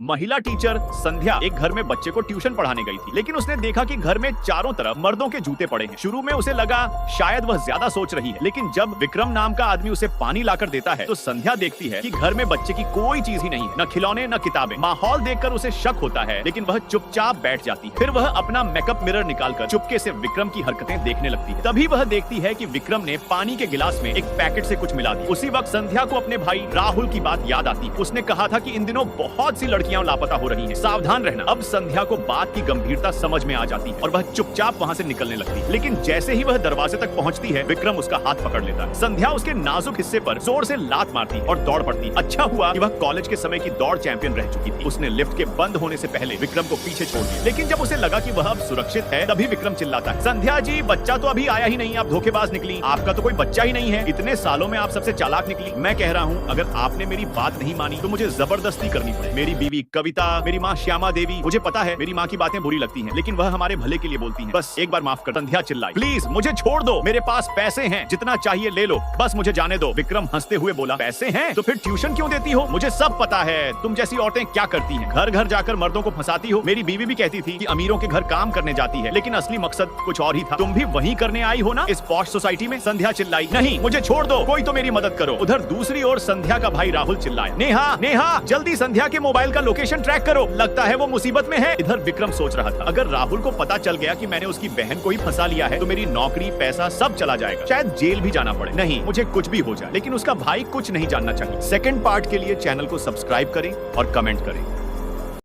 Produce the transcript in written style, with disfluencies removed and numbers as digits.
महिला टीचर संध्या एक घर में बच्चे को ट्यूशन पढ़ाने गई थी, लेकिन उसने देखा कि घर में चारों तरफ मर्दों के जूते पड़े हैं। शुरू में उसे लगा शायद वह ज्यादा सोच रही है, लेकिन जब विक्रम नाम का आदमी उसे पानी लाकर देता है तो संध्या देखती है कि घर में बच्चे की कोई चीज ही नहीं है, न खिलौने न किताबें। माहौल देखकर उसे शक होता है, लेकिन वह चुपचाप बैठ जाती है। फिर वह अपना मेकअप मिरर निकालकर चुपके से विक्रम की हरकतें देखने लगती है। तभी वह देखती है कि विक्रम ने पानी के गिलास में एक पैकेट से कुछ मिला दिया। उसी वक्त संध्या को अपने भाई राहुल की बात याद आती है। उसने कहा था कि इन दिनों बहुत सी लड़कियां लापता हो रही हैं, सावधान रहना। अब संध्या को बात की गंभीरता समझ में आ जाती है और वह चुपचाप वहां से निकलने लगती है। लेकिन जैसे ही वह दरवाजे तक पहुंचती है, विक्रम उसका हाथ पकड़ लेता है। संध्या उसके नाजुक हिस्से पर जोर से लात मारती और दौड़ पड़ती। अच्छा हुआ कि वह कॉलेज के समय की दौड़ चैंपियन रह चुकी थी। उसने लिफ्ट के बंद होने से पहले विक्रम को पीछे छोड़ दिया। लेकिन जब उसे लगा कि वह अब सुरक्षित है, तभी विक्रम चिल्लाता है, संध्या जी, बच्चा तो अभी आया ही नहीं, आप धोखेबाज निकली। आपका तो कोई बच्चा ही नहीं है। इतने सालों में आप सबसे चालाक निकली। मैं कह रहा हूँ, अगर आपने मेरी बात नहीं मानी तो मुझे जबरदस्ती करनी पड़े। मेरी बीवी कविता, मेरी माँ श्यामा देवी, मुझे पता है मेरी माँ की बातें बुरी लगती हैं, लेकिन वह हमारे भले के लिए बोलती है। बस एक बार माफ कर। संध्या चिल्लाई, प्लीज मुझे छोड़ दो, मेरे पास पैसे हैं, जितना चाहिए ले लो, बस मुझे जाने दो। विक्रम हंसते हुए बोला, पैसे हैं तो फिर ट्यूशन क्यों देती हो? मुझे सब पता है तुम जैसी औरतें क्या करती हैं, घर घर जाकर मर्दों को फंसाती हो। मेरी बीवी भी कहती थी कि अमीरों के घर काम करने जाती है, लेकिन असली मकसद कुछ और ही था। तुम भी वही करने आई हो ना इस पॉश सोसाइटी में? संध्या चिल्लाई, नहीं, मुझे छोड़ दो, कोई तो मेरी मदद करो। उधर दूसरी ओर संध्या का भाई राहुल चिल्लाया, नेहा नेहा, जल्दी संध्या के मोबाइल का लोकेशन ट्रैक करो, लगता है वो मुसीबत में है। इधर विक्रम सोच रहा था, अगर राहुल को पता चल गया कि मैंने उसकी बहन को ही फंसा लिया है तो मेरी नौकरी, पैसा सब चला जाएगा, शायद जेल भी जाना पड़े। नहीं, मुझे कुछ भी हो जाए, लेकिन उसका भाई कुछ नहीं जानना चाहिए। सेकंड पार्ट के लिए चैनल को सब्सक्राइब करें और कमेंट करें।